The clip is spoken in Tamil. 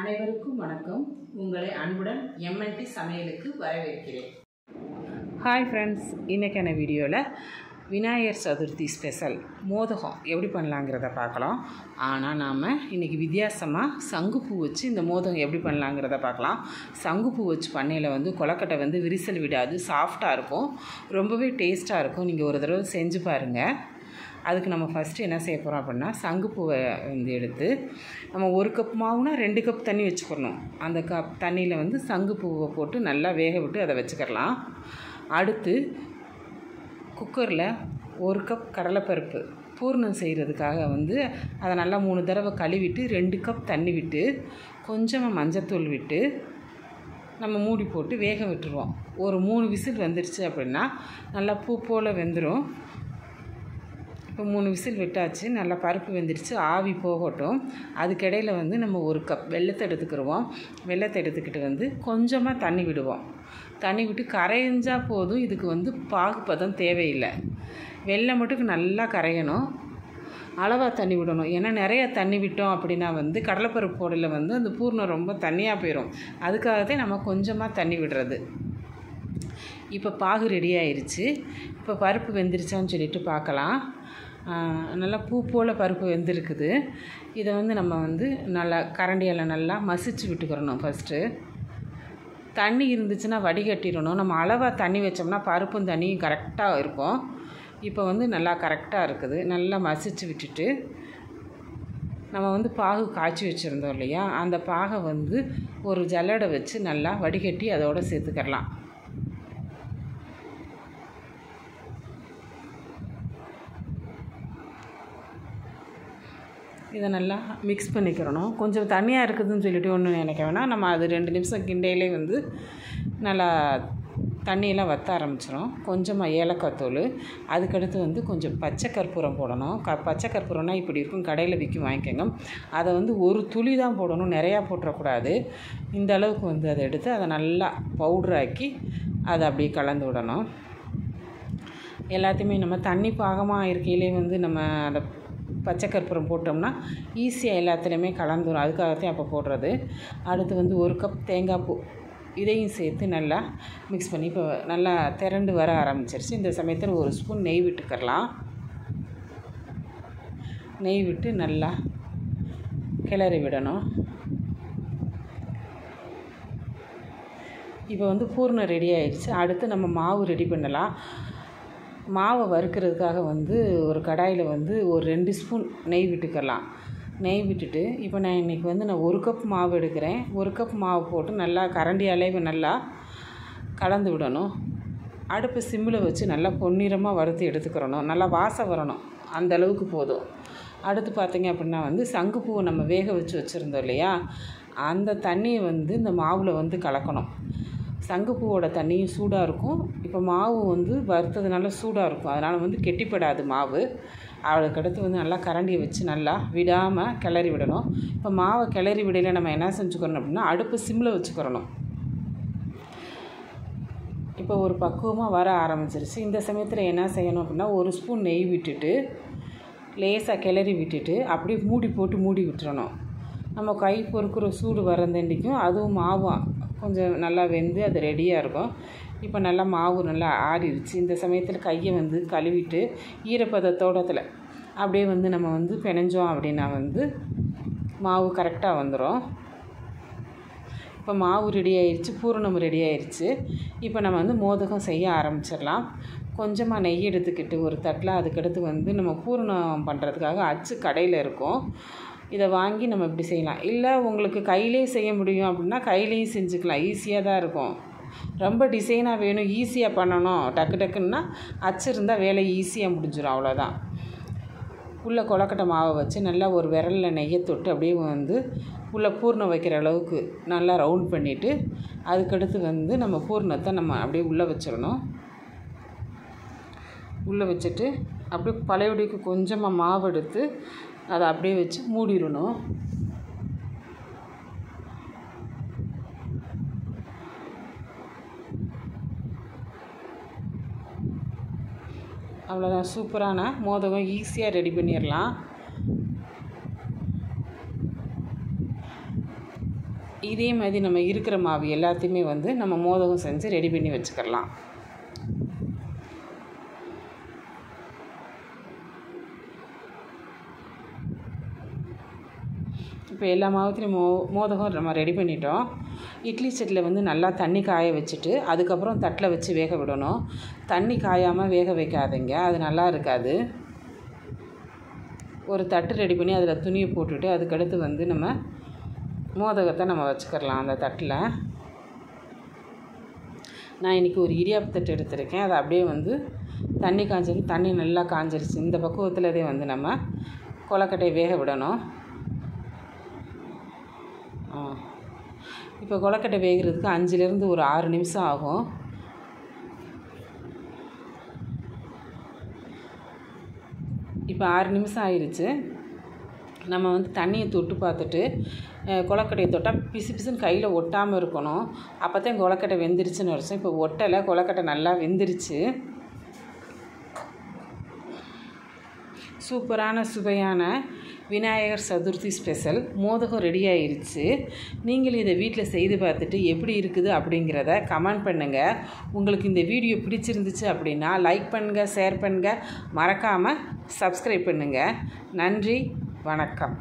அனைவருக்கும் வணக்கம். உங்களை அன்புடன் எம்என்டி சமையலுக்கு வரவேற்கிறேன். ஹாய் ஃப்ரெண்ட்ஸ், இன்றைக்கான வீடியோவில் விநாயகர் சதுர்த்தி ஸ்பெஷல் மோதகம் எப்படி பண்ணலாங்கிறத பார்க்கலாம். ஆனால் நாம் இன்றைக்கி வித்தியாசமாக சங்குப்பூ வச்சு இந்த மோதகம் எப்படி பண்ணலாங்கிறத பார்க்கலாம். சங்குப்பூ வச்சு பண்ணையில் கொலக்கட்டை விரிசல் விடாது, சாஃப்டாக இருக்கும், ரொம்பவே டேஸ்ட்டாக இருக்கும். நீங்கள் ஒரு தடவை செஞ்சு பாருங்கள். அதுக்கு நம்ம ஃபஸ்ட்டு என்ன செய்ய போகிறோம் அப்படின்னா, சங்குப்பூவை எடுத்து நம்ம 1 கப் மாவுனா 2 கப் தண்ணி வச்சுக்கணும். அந்த கப் தண்ணியில் சங்குப்பூவை போட்டு நல்லா வேக விட்டு அதை வச்சுக்கலாம். அடுத்து குக்கரில் 1 கப் கடலைப்பருப்பு பூர்ணம் செய்கிறதுக்காக அதை நல்லா 3 தடவை கழுவிட்டு 2 கப் தண்ணி விட்டு கொஞ்சமாக மஞ்சத்தூள் விட்டு நம்ம மூடி போட்டு வேக விட்டுருவோம். ஒரு 3 விசில் வந்துடுச்சு அப்படின்னா நல்லா பூ போல் வெந்துடும். இப்போ 3 விசில் விட்டாச்சு, நல்லா பருப்பு வெந்துடுச்சு, ஆவி போகட்டும். அதுக்கிடையில் நம்ம 1 கப் வெல்லத்தை எடுத்துக்கிடுவோம். வெல்லத்தை எடுத்துக்கிட்டு கொஞ்சமாக தண்ணி விடுவோம். தண்ணி விட்டு கரைஞ்சால் போதும். இதுக்கு பாகுப்பதம் தேவையில்லை. வெல்லம் மட்டும் நல்லா கரையணும், அளவாக தண்ணி விடணும். ஏன்னா நிறையா தண்ணி விட்டோம் அப்படின்னா கடலைப்பருப்பு போடல அந்த பூர்ணம் ரொம்ப தண்ணியாக போயிடும். அதுக்காகத்தான் நம்ம கொஞ்சமாக தண்ணி விடுறது. இப்போ பாகு ரெடி ஆயிடுச்சு. இப்போ பருப்பு வெந்துருச்சான்னு சொல்லிட்டு பார்க்கலாம். நல்லா பூ போல் பருப்பு வெந்திருக்குது. இதை நம்ம நல்லா கரண்டியால் நல்லா மசிச்சு விட்டுக்கிறணும். ஃபஸ்ட்டு தண்ணி இருந்துச்சுன்னா வடிகட்டிடணும். நம்ம அளவாக தண்ணி வச்சோம்னா பருப்பும் தண்ணியும் கரெக்டாக இருக்கும். இப்போ நல்லா கரெக்டாக இருக்குது. நல்லா மசிச்சு விட்டுட்டு நம்ம பாகு காய்ச்சி வச்சுருந்தோம் இல்லையா, அந்த பாகை ஒரு ஜல்லடை வச்சு நல்லா வடிகட்டி அதோடு சேர்த்துக்கலாம். இதை நல்லா மிக்ஸ் பண்ணிக்கிறணும். கொஞ்சம் தண்ணியாக இருக்குதுன்னு சொல்லிட்டு ஒன்று நினைக்க வேணாம். நம்ம அது 2 நிமிஷம் கிண்டையிலே நல்லா தண்ணியெல்லாம் வற்ற ஆரம்பிச்சிடும். கொஞ்சமாக ஏலக்காய் தூள், அதுக்கடுத்து கொஞ்சம் பச்சை கற்பூரம் போடணும். பச்சை கற்பூரம்னா இப்படி இருக்கும், கடையில் விற்கும், வாங்கிக்கோங்க. அதை ஒரு துளி தான் போடணும், நிறையா போட்டுறக்கூடாது. இந்த அளவுக்கு அதை எடுத்து அதை நல்லா பவுட்ராக்கி அதை அப்படியே கலந்து விடணும். எல்லாத்தையுமே நம்ம தண்ணி பாகமாக இருக்கையிலே நம்ம அதை பச்சை கற்பூரம் போட்டோம்னா ஈஸியாக எல்லாத்துலேயுமே கலந்துடும். அதுக்காகத்தான் அப்போ போடுறது. அடுத்து 1 கப் தேங்காய் பூ, இதையும் சேர்த்து நல்லா மிக்ஸ் பண்ணி இப்போ நல்லா திரண்டு வர ஆரம்பிச்சிருச்சு. இந்த சமயத்தில் 1 ஸ்பூன் நெய் விட்டுக்கலாம். நெய் விட்டு நல்லா கிளறி விடணும். இப்போ பூர்ணம் ரெடி ஆயிடுச்சு. அடுத்து நம்ம மாவு ரெடி பண்ணலாம். மாவை வறுக்கிறதுக்காக ஒரு கடாயில் ஒரு 2 ஸ்பூன் நெய் விட்டுக்கலாம். நெய் விட்டுட்டு இப்போ நான் இன்றைக்கி நான் 1 கப் மாவு எடுக்கிறேன். 1 கப் மாவு போட்டு நல்லா கரண்டியாலே நல்லா கலந்து விடணும். அடுப்பு சிம்மில் வச்சு நல்லா பொன்னிறமாக வறுத்து எடுத்துக்கிறணும். நல்லா வாசம் வரணும், அந்த அளவுக்கு போதும். அடுத்து பார்த்திங்க அப்படின்னா சங்குப்பூவை நம்ம வேக வச்சுருந்தோம் இல்லையா, அந்த தண்ணியை இந்த மாவில் கலக்கணும். சங்குப்பூவோட தண்ணியும் சூடாக இருக்கும். இப்போ மாவு வறுத்ததுனால சூடாக இருக்கும், அதனால் கெட்டிப்படாது மாவு. அதுக்கடுத்து நல்லா கரண்டியை வச்சு நல்லா விடாமல் கிளறி விடணும். இப்போ மாவை கிளறி விடையில் நம்ம என்ன செஞ்சுக்கிறோம் அப்படின்னா, அடுப்பு சிம்மில் வச்சுக்கிறணும். இப்போ ஒரு பக்குவமாக வர ஆரம்பிச்சிருச்சு. இந்த சமயத்தில் என்ன செய்யணும் அப்படின்னா, 1 ஸ்பூன் நெய் விட்டுட்டு லேசாக கிளறி விட்டுட்டு அப்படியே மூடி போட்டு மூடி விட்டுறணும். நம்ம கை பொறுக்கிற சூடு வரந்தண்டிக்கும் அதுவும் மாவும் கொஞ்சம் நல்லா வெந்து அது ரெடியாக இருக்கும். இப்போ நல்லா மாவு நல்லா ஆறிடுச்சு. இந்த சமயத்தில் கையை கழுவிட்டு ஈரப்பதத்தோடத்தில் அப்படியே நம்ம பிணைஞ்சோம் அப்படின்னா மாவு கரெக்டாக வந்துடும். இப்போ மாவு ரெடி ஆயிடுச்சு, பூரணம் ரெடி ஆயிடுச்சு. இப்போ நம்ம மோதகம் செய்ய ஆரம்பிச்சிடலாம். கொஞ்சமாக நெய் எடுத்துக்கிட்டு ஒரு தட்டில், அதுக்கடுத்து நம்ம பூரணம் பண்ணுறதுக்காக அச்சு கடையில் இருக்கும். இதை வாங்கி நம்ம இப்படி செய்யலாம். இல்லை உங்களுக்கு கையிலே செய்ய முடியும் அப்படின்னா கையிலையும் செஞ்சுக்கலாம், ஈஸியாக தான் இருக்கும். ரொம்ப டிசைனாக வேணும், ஈஸியாக பண்ணணும் டக்கு டக்குன்னா அச்சு இருந்தால் வேலை ஈஸியாக முடிஞ்சிடும், அவ்வளோதான். உள்ளே கொலக்கட்டை மாவை வச்சு நல்லா ஒரு விரலில் நெய்யை தொட்டு அப்படியே உள்ளே பூர்ணம் வைக்கிற அளவுக்கு நல்லா ரவுண்ட் பண்ணிவிட்டு அதுக்கடுத்து நம்ம பூர்ணத்தை நம்ம அப்படியே உள்ளே வச்சிடணும். உள்ளே வச்சுட்டு அப்படியே பழையபடிக்கு கொஞ்சமாக மாவு எடுத்து அதை அப்படியே வச்சு மூடிடணும். அவ்வளோதான், சூப்பரான மோதகம் ஈஸியாக ரெடி பண்ணிடலாம். இதே மாதிரி நம்ம இருக்கிற மாவு எல்லாத்தையுமே வந்து நம்ம மோதகம் செஞ்சு ரெடி பண்ணி வச்சுக்கலாம். இப்போ எல்லா மாவுத்தையும் மோதகம் நம்ம ரெடி பண்ணிட்டோம். இட்லி சட்டியில் வந்து நல்லா தண்ணி காய வச்சுட்டு அதுக்கப்புறம் தட்டில் வச்சு வேக விடணும். தண்ணி காயாமல் வேக வைக்காதீங்க, அது நல்லா இருக்காது. ஒரு தட்டு ரெடி பண்ணி அதில் துணியை போட்டுட்டு அதுக்கடுத்து வந்து நம்ம மோதகத்தை நம்ம வச்சுக்கிடலாம் அந்த தட்டில். நான் இன்றைக்கி ஒரு இடியாப்பு தட்டு எடுத்திருக்கேன். அதை அப்படியே வந்து தண்ணி நல்லா காஞ்சிருச்சு. இந்த பக்குவத்தில் வந்து நம்ம கொலக்கட்டையை வேக விடணும். இப்போ கொலக்கட்டை வேகிறதுக்கு 5லேருந்து ஒரு 6 நிமிஷம் ஆகும். இப்போ 6 நிமிஷம் ஆயிடுச்சு. நம்ம வந்து தண்ணியை தொட்டு பார்த்துட்டு கொலக்கட்டையை தொட்டால் பிசு பிசுன்னு கையில் ஒட்டாமல் இருக்கணும். அப்போ தான் கொலக்கட்டை வெந்துருச்சுன்னு அர்த்தம். இப்போ ஒட்டலை, கொலக்கட்டை நல்லா வெந்துருச்சு. சூப்பரான சுவையான விநாயகர் சதுர்த்தி ஸ்பெஷல் மோதகம் ரெடி ஆயிடுச்சு. நீங்களும் இதை வீட்டில் செய்து பார்த்துட்டு எப்படி இருக்குது அப்படிங்கிறத கமெண்ட் பண்ணுங்கள். உங்களுக்கு இந்த வீடியோ பிடிச்சிருந்துச்சு அப்படின்னா லைக் பண்ணுங்கள், ஷேர் பண்ணுங்கள், மறக்காமல் சப்ஸ்கிரைப் பண்ணுங்கள். நன்றி, வணக்கம்.